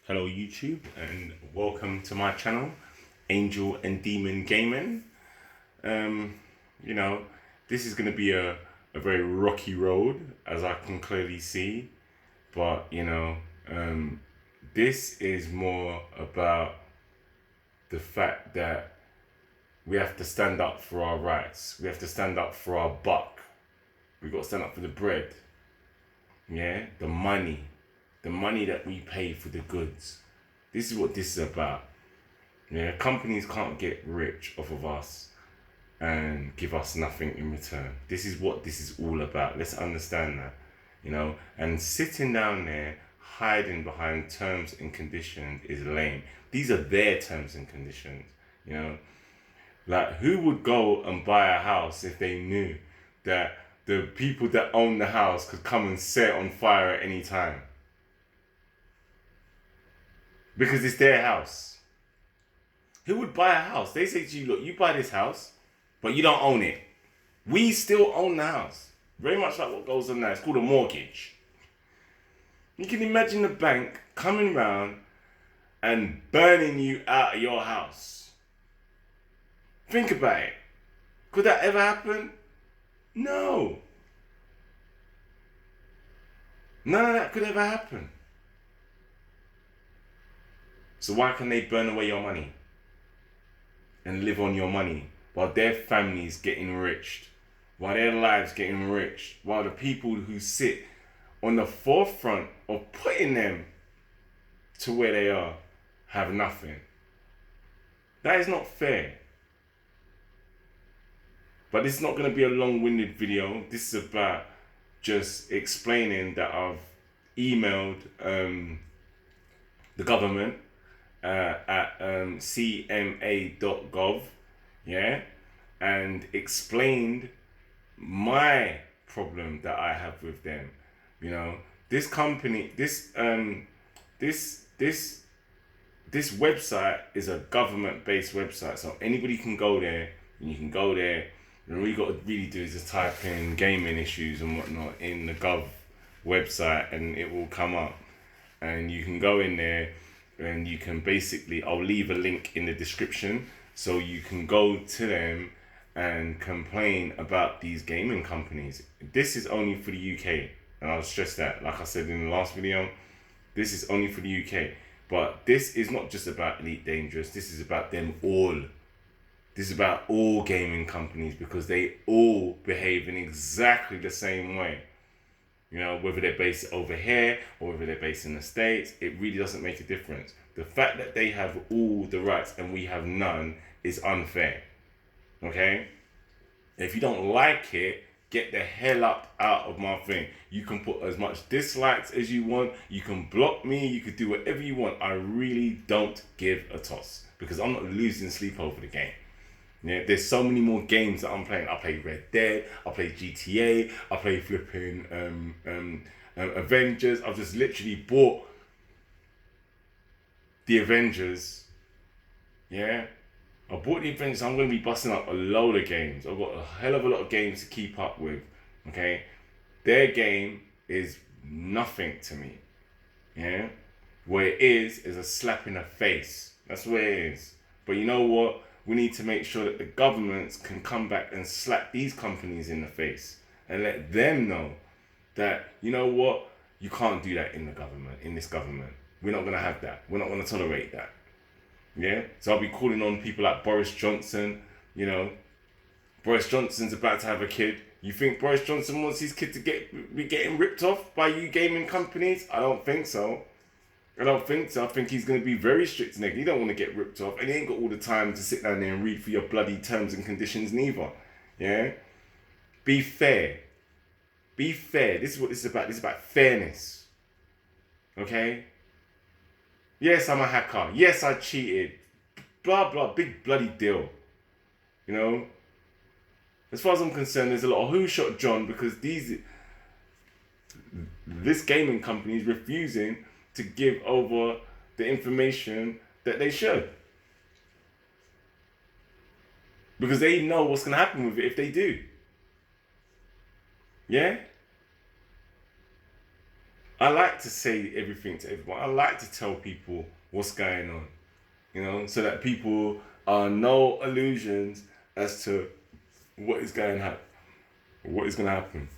Hello YouTube and welcome to my channel, Angel and Demon Gaming. Um, you know, this is going to be a very rocky road as I can clearly see, but this is more about the fact that we have to stand up for our rights. We have to stand up for our buck. We've got to stand up for the bread. Yeah, the money that we pay for the goods. This is what this is about. Yeah, companies can't get rich off of us and give us nothing in return. This is what this is all about. Let's understand that, and sitting down there hiding behind terms and conditions is lame. These are their terms and conditions, you know. Like, who would go and buy a house if they knew that the people that own the house could come and set it on fire at any time? Because it's their house. Who would buy a house? They say to you, look, you buy this house, but you don't own it. We still own the house. Very much like what goes on now. It's called a mortgage. You can imagine the bank coming round and burning you out of your house. Think about it. Could that ever happen? No. None of that could ever happen. So why can they burn away your money and live on your money while their families get enriched, while their lives get enriched, while the people who sit on the forefront of putting them to where they are have nothing? That is not fair. But this is not going to be a long-winded video. This is about just explaining that I've emailed the government at cma.gov, yeah, and explained my problem that I have with them. This company, this website is a government-based website, so anybody can go there, and you can go there. And all you got to really do is just type in gaming issues and whatnot in the Gov website, and it will come up. And you can go in there, and you can basically, I'll leave a link in the description, so you can go to them and complain about these gaming companies. This is only for the UK, and I'll stress that. Like I said in the last video, this is only for the UK. But this is not just about Elite Dangerous. This is about them all. This is about all gaming companies, because they all behave in exactly the same way. Whether they're based over here or whether they're based in the States, it really doesn't make a difference. The fact that they have all the rights and we have none is unfair. Okay? If you don't like it, get the hell up out of my thing. You can put as much dislikes as you want. You can block me. You can do whatever you want. I really don't give a toss, because I'm not losing sleep over the game. Yeah, there's so many more games that I'm playing. I play Red Dead, I play GTA, I play flipping Avengers. I've just literally bought the Avengers. Yeah, I bought the Avengers. I'm going to be busting up a load of games. I've got a hell of a lot of games to keep up with. Okay, their game is nothing to me. Yeah, where it is a slap in the face. That's where it is. But you know what? We need to make sure that the governments can come back and slap these companies in the face and let them know that, you know what, you can't do that in this government. We're not going to have that. We're not going to tolerate that. Yeah? So I'll be calling on people like Boris Johnson. Boris Johnson's about to have a kid. You think Boris Johnson wants his kid to be getting ripped off by you gaming companies? I don't think so. I don't think so. I think he's going to be very strict and he don't want to get ripped off, and he ain't got all the time to sit down there and read through your bloody terms and conditions neither. Yeah? Be fair. Be fair. This is what this is about. This is about fairness. Okay? Yes, I'm a hacker. Yes, I cheated. Blah, blah. Big bloody deal. As far as I'm concerned, there's a lot of who shot John, because this gaming company is refusing to give over the information that they should, because they know what's going to happen with it if they do. Yeah? I like to say everything to everyone. I like to tell people what's going on, so that people are no illusions as to what is going to happen. What is going to happen,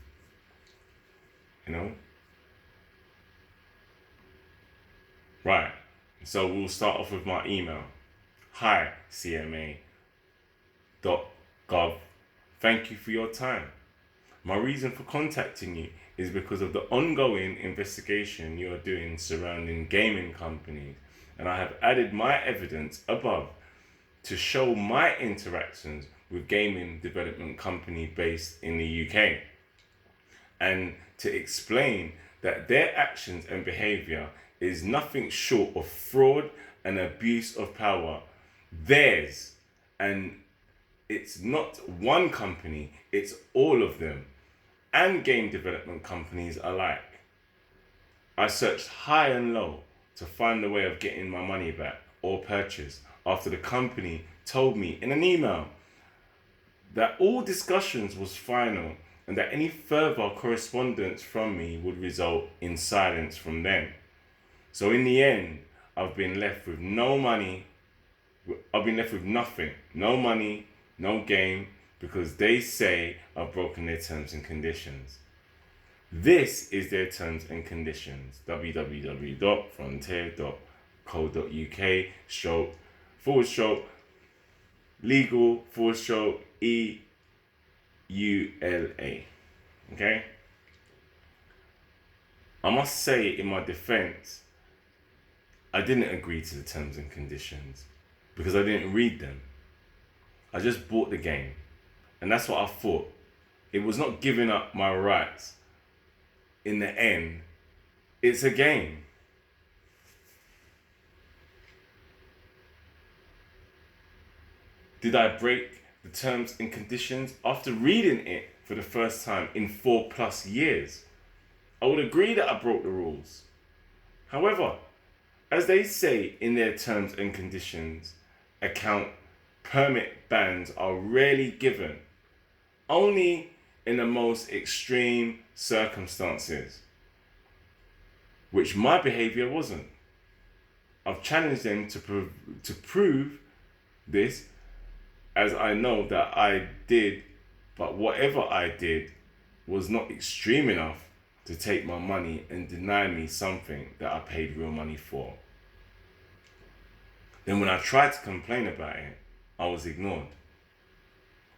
you know? Right. So we'll start off with my email. Hi, CMA.gov. Thank you for your time. My reason for contacting you is because of the ongoing investigation you are doing surrounding gaming companies, and I have added my evidence above to show my interactions with gaming development company based in the UK, and to explain that their actions and behavior is nothing short of fraud and abuse of power. Theirs, and it's not one company, it's all of them, and game development companies alike. I searched high and low to find a way of getting my money back or purchase after the company told me in an email that all discussions was final and that any further correspondence from me would result in silence from them. So in the end, I've been left with no money. I've been left with nothing. No money, no game, because they say I've broken their terms and conditions. This is their terms and conditions. www.frontier.co.uk stroke forward stroke legal forward stroke EULA. Okay? I must say in my defense, I didn't agree to the terms and conditions because I didn't read them. I just bought the game. And that's what I thought. It was not giving up my rights. In the end, it's a game. Did I break the terms and conditions after reading it for the first time in 4+ years? I would agree that I broke the rules. However, as they say in their terms and conditions, account permit bans are rarely given, only in the most extreme circumstances, which my behavior wasn't. I've challenged them to prove this, as I know that I did, but whatever I did was not extreme enough to take my money and deny me something that I paid real money for. Then when I tried to complain about it, I was ignored.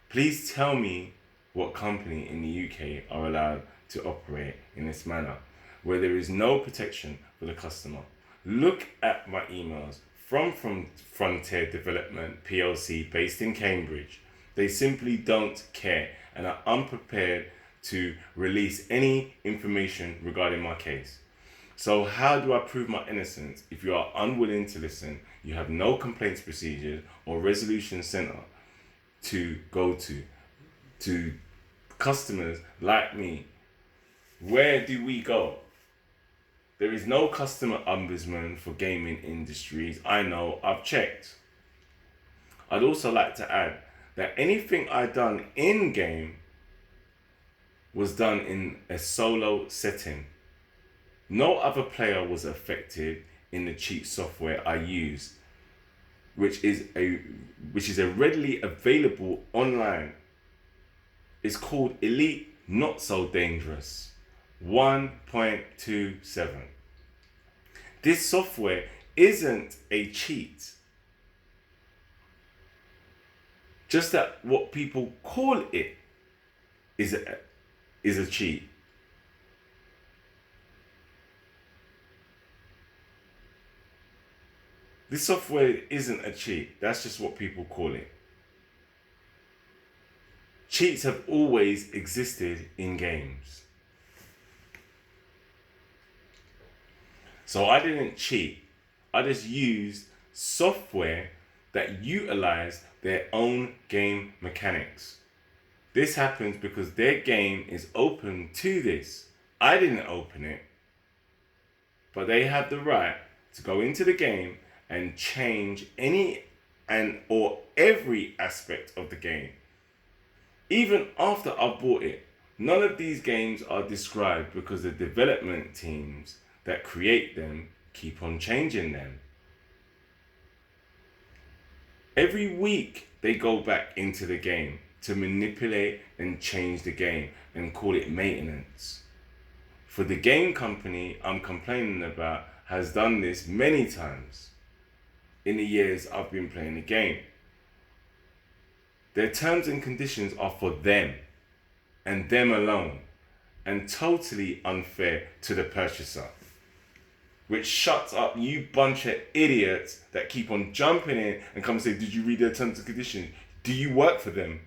Please tell me what company in the UK are allowed to operate in this manner, where there is no protection for the customer. Look at my emails from Frontier Development PLC based in Cambridge. They simply don't care and are unprepared to release any information regarding my case. So how do I prove my innocence if you are unwilling to listen, you have no complaints procedure or resolution center to go to customers like me? Where do we go? There is no customer ombudsman for gaming industries. I know, I've checked. I'd also like to add that anything I done in game was done in a solo setting. No other player was affected in the cheat software I use, which is a readily available online. It's called Elite Not So Dangerous 1.27. This software isn't a cheat. Just that what people call it is a cheat. This software isn't a cheat. That's just what people call it. Cheats have always existed in games. So I didn't cheat. I just used software that utilized their own game mechanics. This happens because their game is open to this. I didn't open it, but they have the right to go into the game and change any and or every aspect of the game. Even after I bought it, None of these games are described because the development teams that create them keep on changing them. Every week they go back into the game to manipulate and change the game and call it maintenance. For the game company I'm complaining about has done this many times in the years I've been playing the game. Their terms and conditions are for them and them alone, and totally unfair to the purchaser. Which shuts up you bunch of idiots that keep on jumping in and come and say, did you read their terms and conditions? Do you work for them?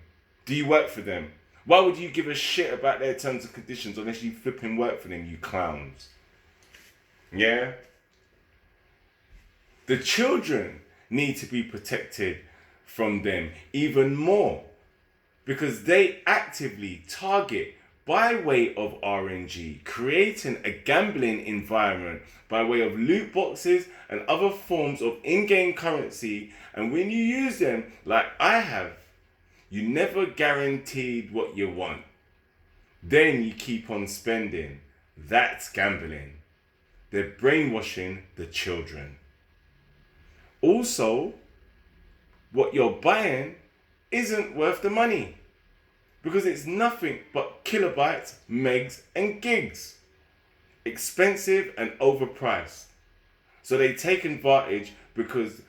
Do you work for them? Why would you give a shit about their terms and conditions unless you flipping work for them, you clowns? Yeah? The children need to be protected from them even more because they actively target by way of RNG, creating a gambling environment by way of loot boxes and other forms of in-game currency. And when you use them, like I have, you never guaranteed what you want. Then you keep on spending. That's gambling. They're brainwashing the children. Also, what you're buying isn't worth the money because it's nothing but kilobytes, megs, and gigs. Expensive and overpriced. So they take advantage because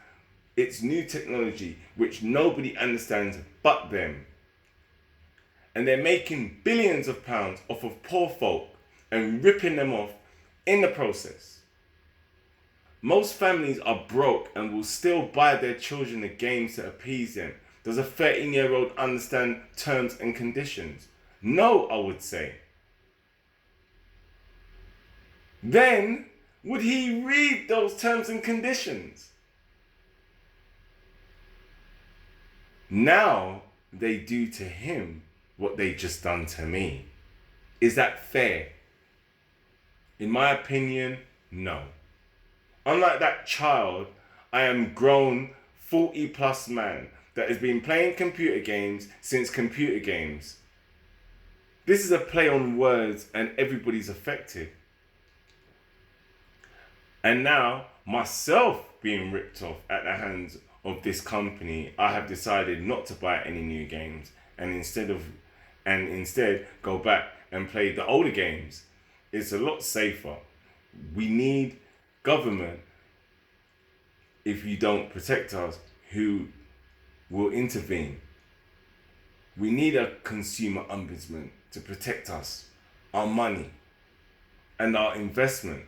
it's new technology which nobody understands but them. And they're making billions of pounds off of poor folk and ripping them off in the process. Most families are broke and will still buy their children the games to appease them. Does a 13-year-old understand terms and conditions? No, I would say. Then, would he read those terms and conditions? Now, they do to him what they just done to me. Is that fair? In my opinion, no. Unlike that child, I am grown 40 plus man that has been playing computer games since computer games. This is a play on words and everybody's affected. And now, myself being ripped off at the hands of this company, I have decided not to buy any new games and instead go back and play the older games. It's a lot safer. We need government, if you don't protect us, who will intervene. We need a consumer ombudsman to protect us, our money, and our investment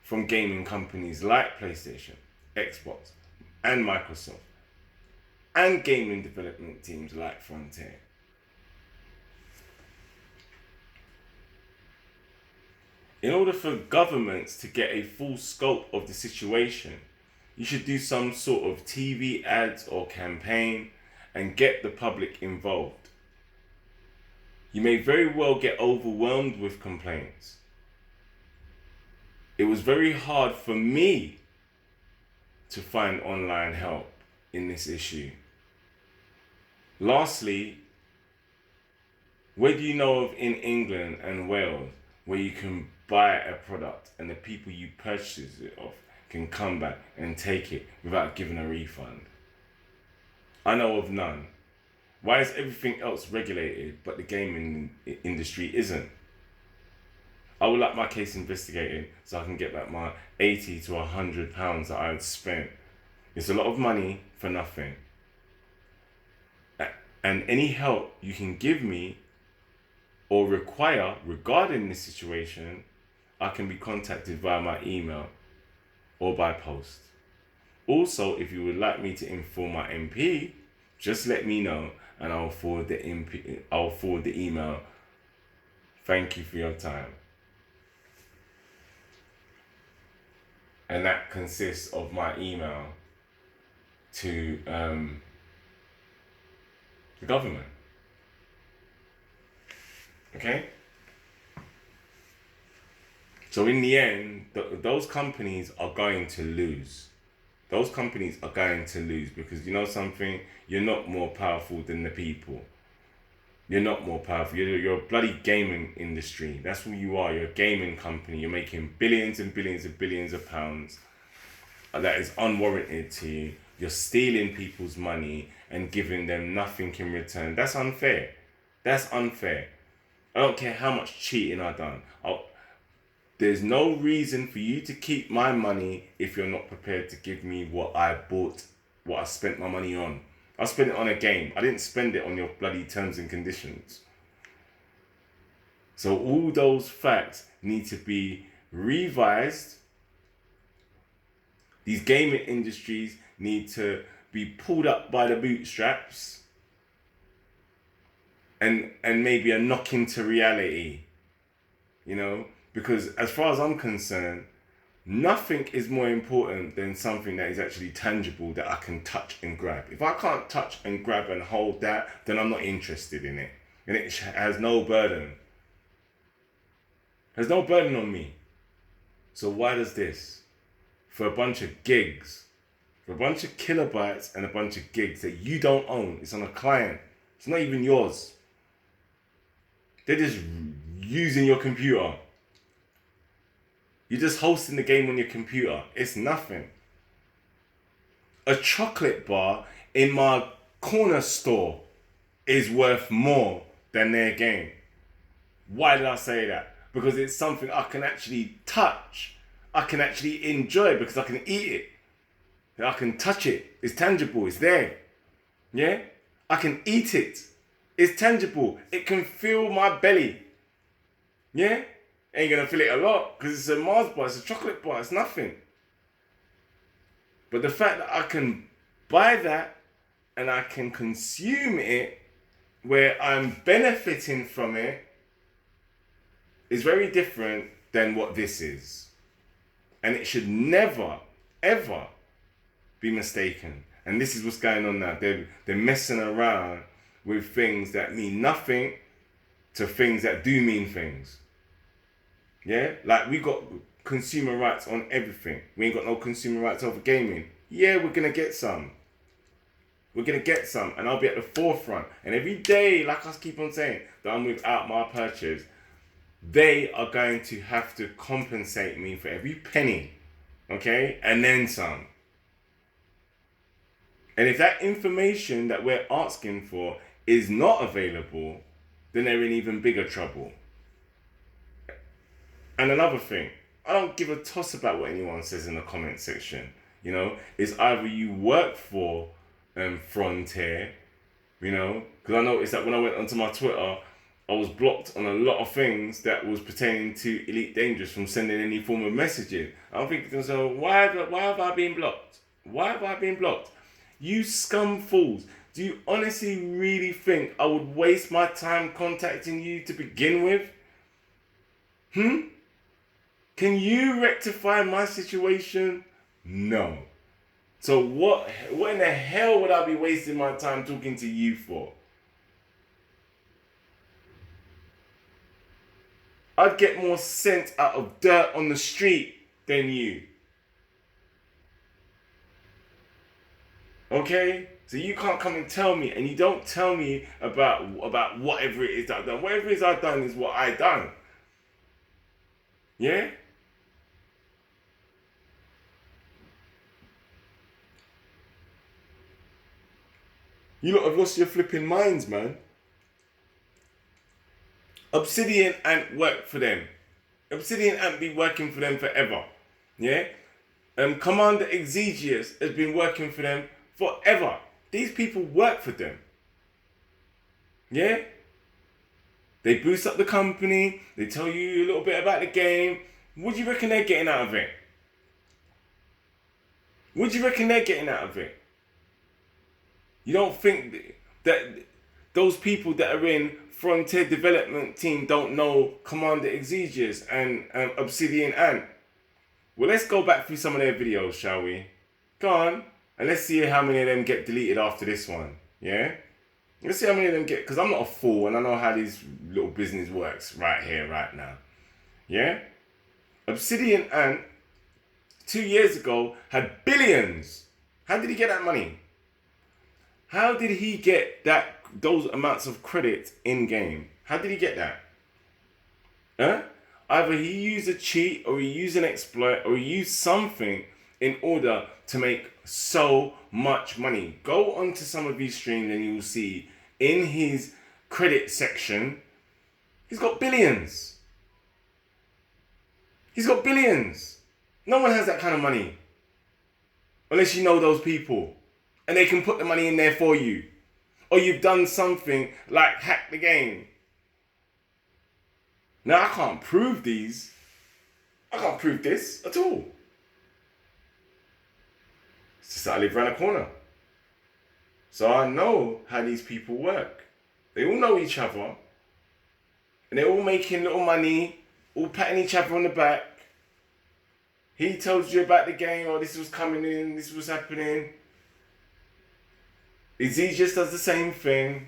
from gaming companies like PlayStation, Xbox, and Microsoft, and gaming development teams like Frontier. In order for governments to get a full scope of the situation, you should do some sort of TV ads or campaign and get the public involved. You may very well get overwhelmed with complaints. It was very hard for me to find online help in this issue. Lastly, where do you know of in England and Wales where you can buy a product and the people you purchase it off can come back and take it without giving a refund? I know of none. Why is everything else regulated but the gaming industry isn't? I would like my case investigated so I can get back my £80 to £100 that I had spent. It's a lot of money for nothing. And any help you can give me or require regarding this situation, I can be contacted via my email or by post. Also, if you would like me to inform my MP, just let me know and I'll forward the email. Thank you for your time. And that consists of my email to the government. Okay? So in the end, those companies are going to lose. Those companies are going to lose because you know something? You're not more powerful than the people. You're not more powerful. You're a bloody gaming industry. That's who you are. You're a gaming company. You're making billions and billions and billions of pounds that is unwarranted to you. You're stealing people's money and giving them nothing in return. That's unfair. That's unfair. I don't care how much cheating I've done. There's no reason for you to keep my money if you're not prepared to give me what I bought, what I spent my money on. I spent it on a game. I didn't spend it on your bloody terms and conditions. So all those facts need to be revised. These gaming industries need to be pulled up by the bootstraps and maybe a knock into reality, you know? Because as far as I'm concerned, nothing is more important than something that is actually tangible that I can touch and grab. If I can't touch and grab and hold that, then I'm not interested in it. And it has no burden. There's no burden on me. So why does this? For a bunch of gigs, for a bunch of kilobytes and a bunch of gigs that you don't own. It's on a client. It's not even yours. They're just using your computer. You're just hosting the game on your computer. It's nothing. A chocolate bar in my corner store is worth more than their game. Why did I say that? Because it's something I can actually touch. I can actually enjoy because I can eat it. I can touch it. It's tangible. It's there. Yeah? I can eat it. It's tangible. It can fill my belly. Yeah? Ain't gonna feel it a lot because it's a Mars bar, it's a chocolate bar, it's nothing. But the fact that I can buy that and I can consume it where I'm benefiting from it is very different than what this is. And it should never, ever be mistaken. And this is what's going on now. They're messing around with things that mean nothing to things that do mean things. Yeah, like we got consumer rights on everything. We ain't got no consumer rights over gaming. Yeah, we're gonna get some. We're gonna get some, and I'll be at the forefront. And every day, like I keep on saying, that I'm without my purchase, they are going to have to compensate me for every penny, okay, and then some. And if that information that we're asking for is not available, then they're in even bigger trouble. And another thing, I don't give a toss about what anyone says in the comment section. You know, it's either you work for Frontier, you know, because I noticed that when I went onto my Twitter, I was blocked on a lot of things that was pertaining to Elite Dangerous from sending any form of messaging. I'm thinking to myself, why have I been blocked? Why have I been blocked? You scum fools. Do you honestly really think I would waste my time contacting you to begin with? Can you rectify my situation? No. So what in the hell would I be wasting my time talking to you for? I'd get more scent out of dirt on the street than you. Okay? So you can't come and tell me, and you don't tell me about whatever it is that I've done. Whatever it is I've done is what I done. Yeah? You lot have lost your flipping minds, man. Obsidian Ant worked for them. Obsidian Ant be working for them forever. Yeah? Commander Exegius has been working for them forever. These people work for them. Yeah? They boost up the company. They tell you a little bit about the game. What do you reckon they're getting out of it? What do you reckon they're getting out of it? You don't think that those people that are in Frontier Development Team don't know Commander Exegius and Obsidian Ant? Well, let's go back through some of their videos, shall we? Go on. And let's see how many of them get deleted after this one. Yeah? Let's see how many of them get... Because I'm not a fool and I know how this little business works right here, right now. Yeah? Obsidian Ant, 2 years ago, had billions. How did he get that money? How did he get that those amounts of credit in game? How did he get that? Huh? Either he used a cheat, or he used an exploit, or he used something in order to make so much money. Go onto some of these streams and you will see in his credit section, he's got billions. He's got billions. No one has that kind of money. Unless you know those people. And they can put the money in there for you. Or you've done something like hack the game. Now, I can't prove these. I can't prove this at all. It's just that I live around the corner. So I know how these people work. They all know each other. And they're all making little money, all patting each other on the back. He told you about the game, oh, this was coming in, this was happening. Izzy just does the same thing,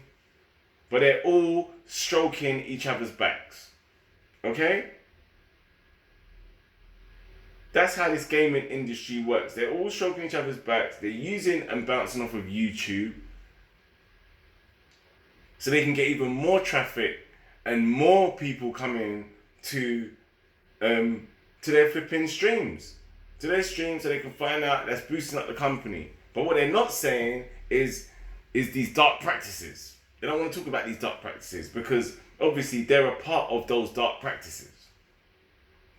but they're all stroking each other's backs. Okay? That's how this gaming industry works. They're all stroking each other's backs. They're using and bouncing off of YouTube so they can get even more traffic and more people coming to their flipping streams. To their streams so they can find out that's boosting up the company. But what they're not saying is these dark practices. They don't want to talk about these dark practices because obviously they're a part of those dark practices.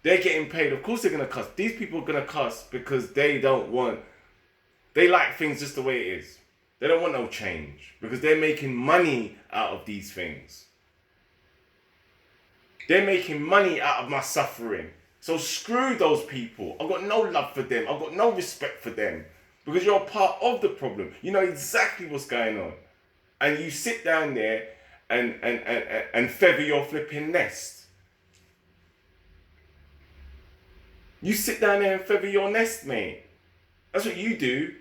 They're getting paid. Of course they're going to cuss. These people are going to cuss because they like things just the way it is. They don't want no change because they're making money out of these things. They're making money out of my suffering. So screw those people. I've got no love for them. I've got no respect for them because you're a part of the problem. You know exactly what's going on. And you sit down there and feather your flipping nest. You sit down there and feather your nest, mate. That's what you do,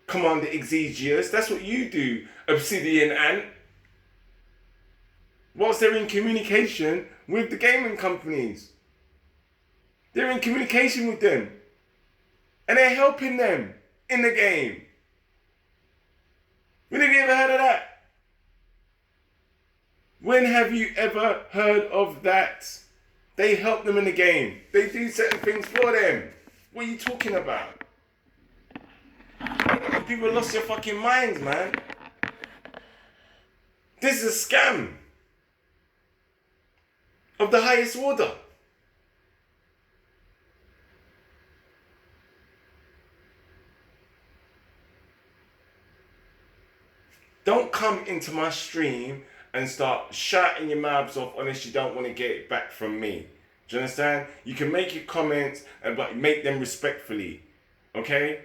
Commander Exegius. That's what you do, Obsidian Ant. Whilst they're in communication with the gaming companies. They're in communication with them. And they're helping them in the game. When have you ever heard of that? When have you ever heard of that? They help them in the game. They do certain things for them. What are you talking about? You people lost your fucking minds, man. This is a scam of the highest order. Don't come into my stream and start shouting your mouths off unless you don't want to get it back from me. Do you understand? You can make your comments, but make them respectfully. Okay?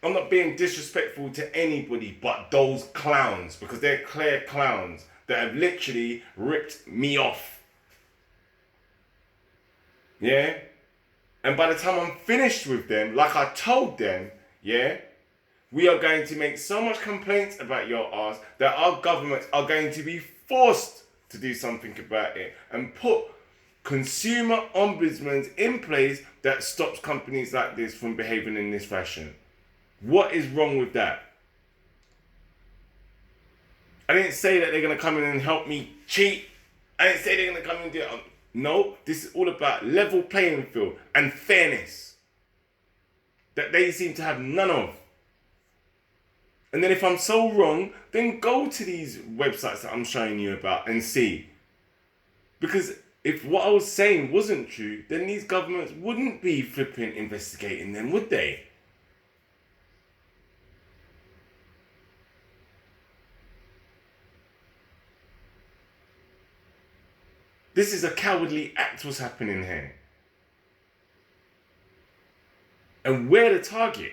I'm not being disrespectful to anybody but those clowns, because they're clear clowns that have literally ripped me off. Yeah? And by the time I'm finished with them, like I told them, yeah, we are going to make so much complaints about your ass that our governments are going to be forced to do something about it and put consumer ombudsmen in place that stops companies like this from behaving in this fashion. What is wrong with that? I didn't say that they're going to come in and help me cheat. I didn't say they're going to come in and do it. No, this is all about level playing field and fairness that they seem to have none of. And then if I'm so wrong, then go to these websites that I'm showing you about and see. Because if what I was saying wasn't true, then these governments wouldn't be flipping investigating them, would they? This is a cowardly act what's happening here. And we're the target.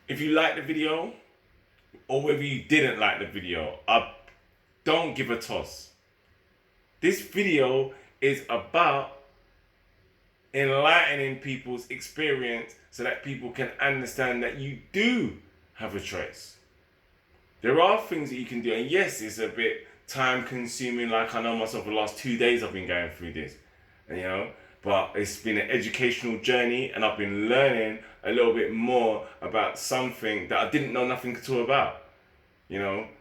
If you like the video, or whether you didn't like the video, don't give a toss. This video is about enlightening people's experience so that people can understand that you do have a choice. There are things that you can do, and yes, it's a bit time consuming, like I know myself the last 2 days I've been going through this, and but it's been an educational journey, and I've been learning a little bit more about something that I didn't know nothing at all about.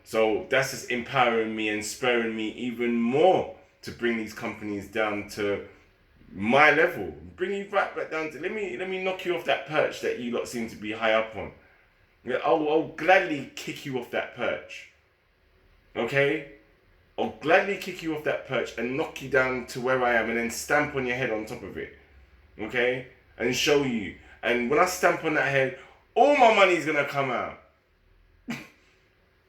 So that's just empowering me and spurring me even more to bring these companies down to my level, bring you back down to, let me knock you off that perch that you lot seem to be high up on. Yeah, I'll gladly kick you off that perch. Okay? I'll gladly kick you off that perch and knock you down to where I am, and then stamp on your head on top of it. Okay? And show you. And when I stamp on that head, all my money's gonna come out.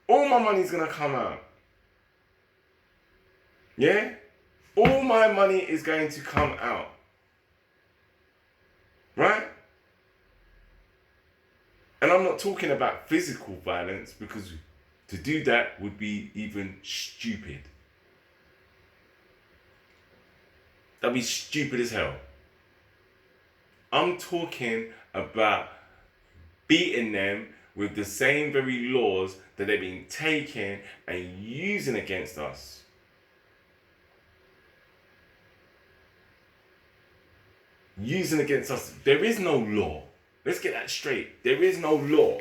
All my money's gonna come out. Yeah? All my money is going to come out. Right? And I'm not talking about physical violence, because to do that would be even stupid. That'd be stupid as hell. I'm talking about beating them with the same very laws that they've been taking and using against us. Using against us. There is no law. Let's get that straight. There is no law.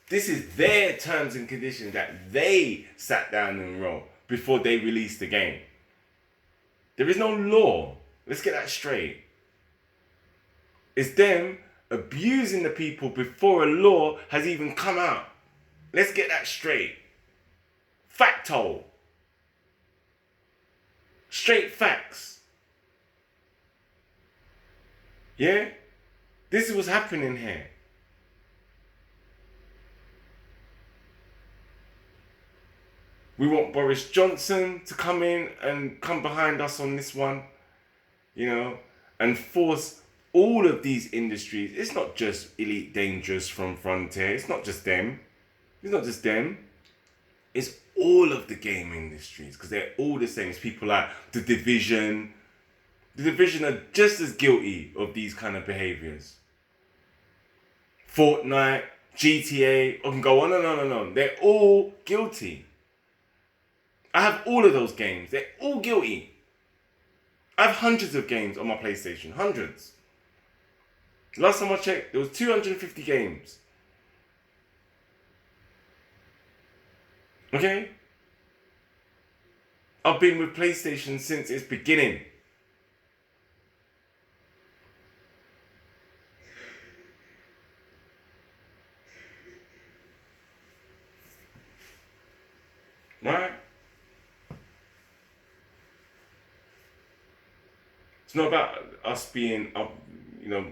This is their terms and conditions that they sat down and wrote before they released the game. There is no law. Let's get that straight. It's them abusing the people before a law has even come out. Let's get that straight. Facto. Straight facts. Yeah? This is what's happening here. We want Boris Johnson to come in and come behind us on this one, and force all of these industries. It's not just Elite Dangerous from Frontier. It's not just them. It's all of the game industries, because they're all the same. It's people like The Division. The Division are just as guilty of these kind of behaviors. Fortnite, GTA, I can go on and on and on. They're all guilty. I have all of those games. They're all guilty. I have hundreds of games on my PlayStation. Hundreds. Last time I checked, there was 250 games. Okay? I've been with PlayStation since its beginning. Right? It's not about us being up,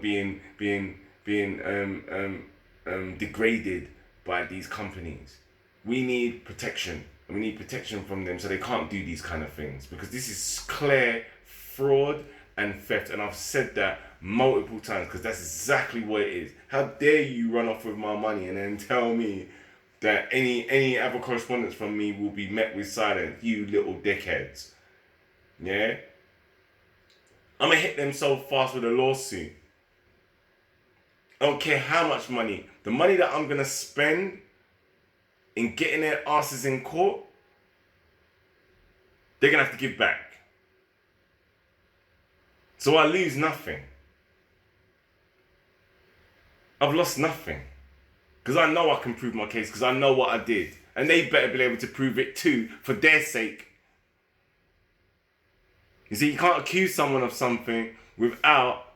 being degraded by these companies. We need protection, and we need protection from them so they can't do these kind of things, because this is clear fraud and theft, and I've said that multiple times because that's exactly what it is. How dare you run off with my money and then tell me that any other correspondence from me will be met with silence, you little dickheads. Yeah? I'm gonna hit them so fast with a lawsuit. I don't care how much money. The money that I'm gonna spend in getting their asses in court, they're gonna have to give back. So I lose nothing. I've lost nothing. Because I know I can prove my case, because I know what I did. And they better be able to prove it too, for their sake. You see, you can't accuse someone of something without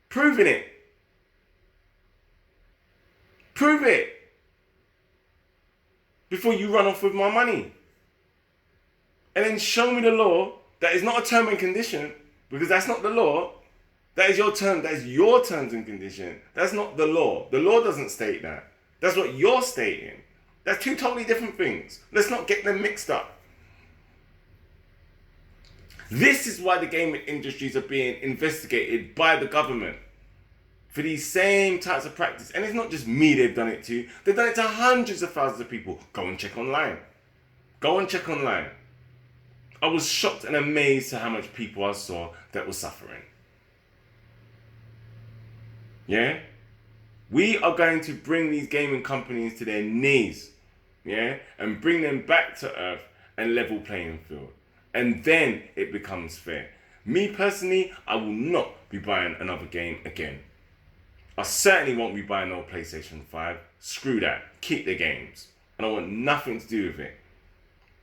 proving it. Prove it before you run off with my money. And then show me the law that is not a term and condition, because that's not the law. That is your term. That is your terms and condition. That's not the law. The law doesn't state that. That's what you're stating. That's two totally different things. Let's not get them mixed up. This is why the gaming industries are being investigated by the government for these same types of practice. And it's not just me they've done it to. They've done it to hundreds of thousands of people. Go and check online. Go and check online. I was shocked and amazed to how much people I saw that were suffering. Yeah? We are going to bring these gaming companies to their knees. Yeah? And bring them back to earth and level playing field. And then it becomes fair. Me personally, I will not be buying another game again. I certainly won't be buying no PlayStation 5. Screw that. Keep the games. I don't want nothing to do with it.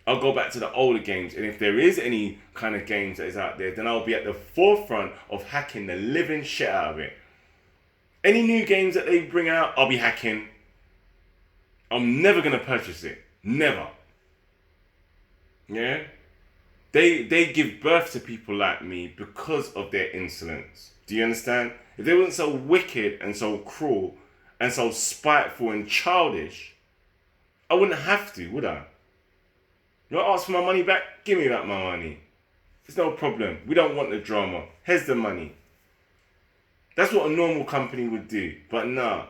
I'll go back to the older games, and if there is any kind of games that is out there, then I'll be at the forefront of hacking the living shit out of it. Any new games that they bring out, I'll be hacking. I'm never going to purchase it. Never. Yeah? They give birth to people like me because of their insolence. Do you understand? If they weren't so wicked and so cruel and so spiteful and childish, I wouldn't have to, would I? You want to ask for my money back? Give me back my money. It's no problem. We don't want the drama. Here's the money. That's what a normal company would do. But nah.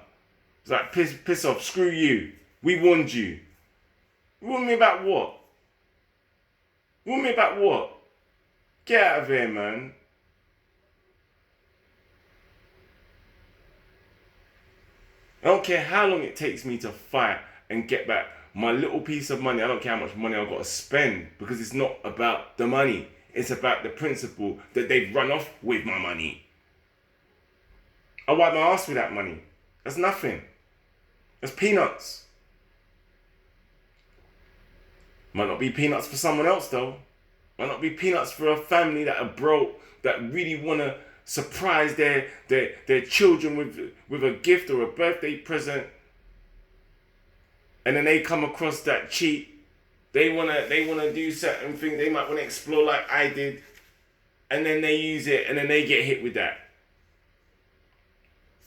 It's like, piss off. Screw you. We warned you. You warned me about what? Warn me about what? Get out of here, man. I don't care how long it takes me to fight and get back my little piece of money. I don't care how much money I've got to spend, because it's not about the money. It's about the principle that they've run off with my money. I wipe my ass with that money. That's nothing. That's peanuts. Might not be peanuts for someone else though. Might not be peanuts for a family that are broke, that really want to surprise their children with a gift or a birthday present. And then they come across that cheat. They wanna do certain things. They might want to explore like I did. And then they use it and then they get hit with that.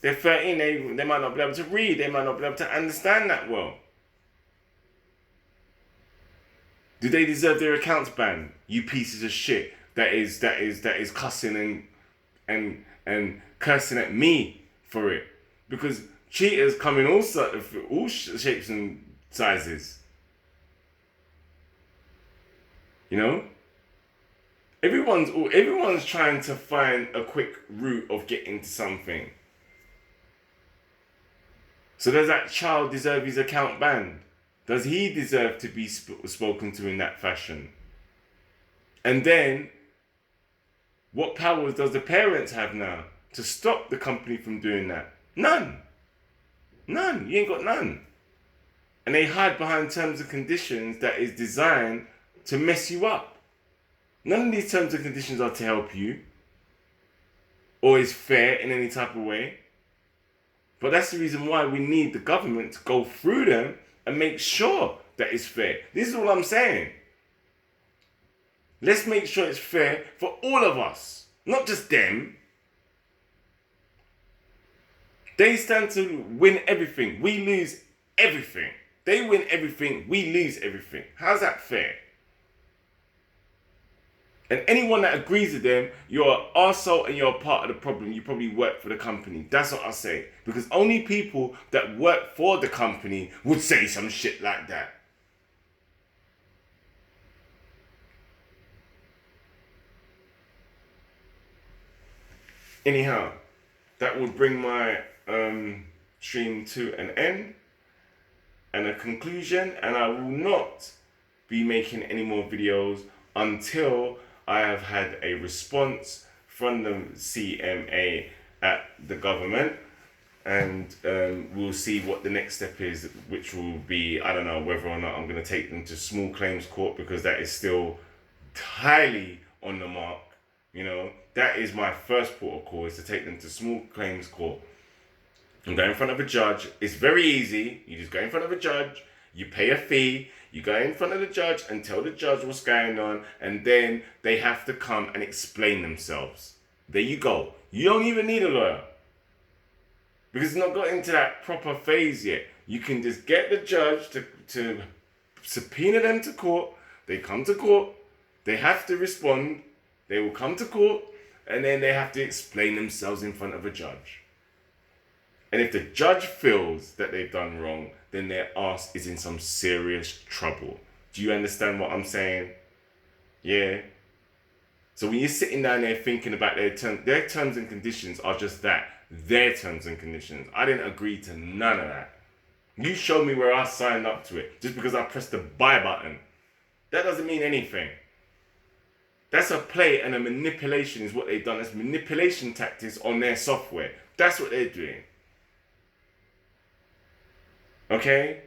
They're 13, they might not be able to read, they might not be able to understand that well. Do they deserve their accounts banned? You pieces of shit that is cussing and cursing at me for it. Because cheaters come in all shapes and sizes. You know? Everyone's trying to find a quick route of getting to something. So does that child deserve his account banned? Does he deserve to be spoken to in that fashion? And then, what powers does the parents have now to stop the company from doing that? None. None. You ain't got none. And they hide behind terms and conditions that is designed to mess you up. None of these terms and conditions are to help you or is fair in any type of way. But that's the reason why we need the government to go through them and make sure that it's fair. This is all I'm saying. Let's make sure it's fair for all of us, not just them. They stand to win everything. We lose everything. They win everything. We lose everything. How's that fair? And anyone that agrees with them, you're an arsehole and you're a part of the problem. You probably work for the company. That's what I say. Because only people that work for the company would say some shit like that. Anyhow, that will bring my stream to an end and a conclusion. And I will not be making any more videos until I have had a response from the CMA at the government, and we'll see what the next step is, which will be, I don't know whether or not I'm going to take them to small claims court, because that is still highly on the mark. You know, that is my first port of call, is to take them to small claims court and go in front of a judge. It's very easy. You just go in front of a judge, you pay a fee, you go in front of the judge and tell the judge what's going on, and then they have to come and explain themselves. There you go. You don't even need a lawyer, because it's not got into that proper phase yet. You can just get the judge to subpoena them to court. They come to court. They have to respond. They will come to court, and then they have to explain themselves in front of a judge. And if the judge feels that they've done wrong, then their ass is in some serious trouble. Do you understand what I'm saying? Yeah. So when you're sitting down there thinking about their terms and conditions are just that. Their terms and conditions. I didn't agree to none of that. You show me where I signed up to it. Just because I pressed the buy button. That doesn't mean anything. That's a play and a manipulation is what they've done. That's manipulation tactics on their software. That's what they're doing. Okay?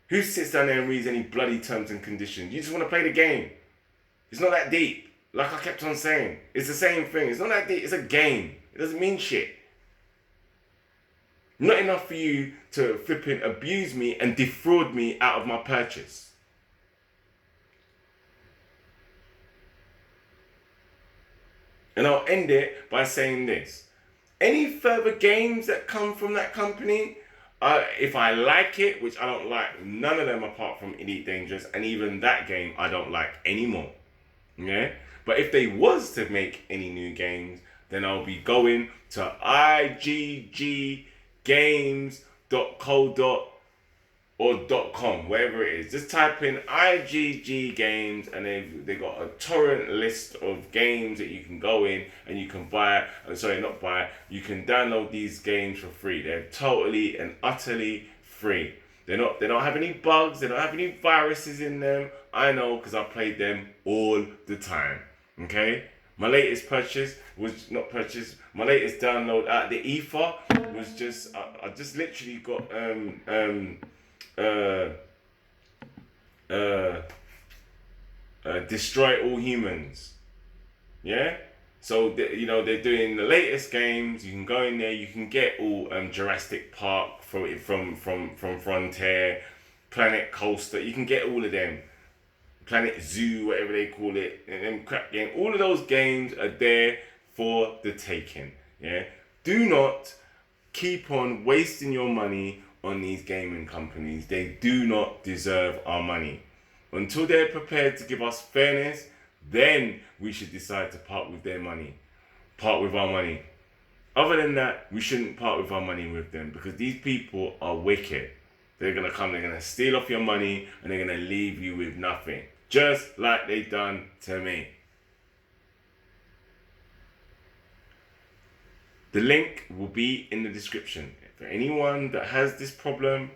Who sits down there and reads any bloody terms and conditions? You just want to play the game. It's not that deep. Like I kept on saying. It's the same thing. It's not that deep. It's a game. It doesn't mean shit. Not enough for you to flipping abuse me and defraud me out of my purchase. And I'll end it by saying this. Any further games that come from that company, if I like it, which I don't like none of them apart from Elite Dangerous, and even that game I don't like anymore. Yeah? But if they was to make any new games, then I'll be going to igggames.co.com, wherever it is. Just type in IGG Games and they got a torrent list of games that you can go in and you can buy. Sorry, not buy. You can download these games for free. They're totally and utterly free. They don't have any bugs. They don't have any viruses in them. I know because I played them all the time. Okay? My latest purchase was not purchase. My latest download at the EFA was just I just literally got Destroy All Humans. Yeah? So they're doing the latest games. You can go in there, you can get all Jurassic Park from Frontier, Planet Coaster, you can get all of them. Planet Zoo, whatever they call it, and them crap game. All of those games are there for the taking. Yeah? Do not keep on wasting your money on these gaming companies. They do not deserve our money. Until they're prepared to give us fairness, then we should decide to part with our money. Other than that, we shouldn't part with our money with them because these people are wicked. They're going to come, they're going to steal off your money and they're going to leave you with nothing. Just like they done to me. The link will be in the description. For anyone that has this problem,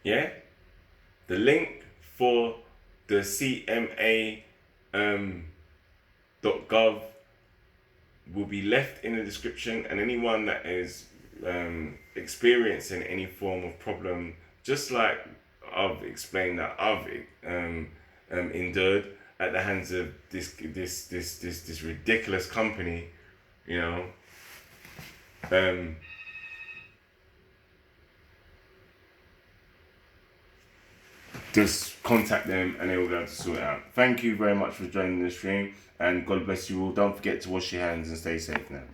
yeah, the link for the CMA.gov will be left in the description, and anyone that is experiencing any form of problem, just like I've explained that I've endured at the hands of this ridiculous company, just contact them and they will be able to sort it out. Thank you very much for joining the stream and God bless you all. Don't forget to wash your hands and stay safe now.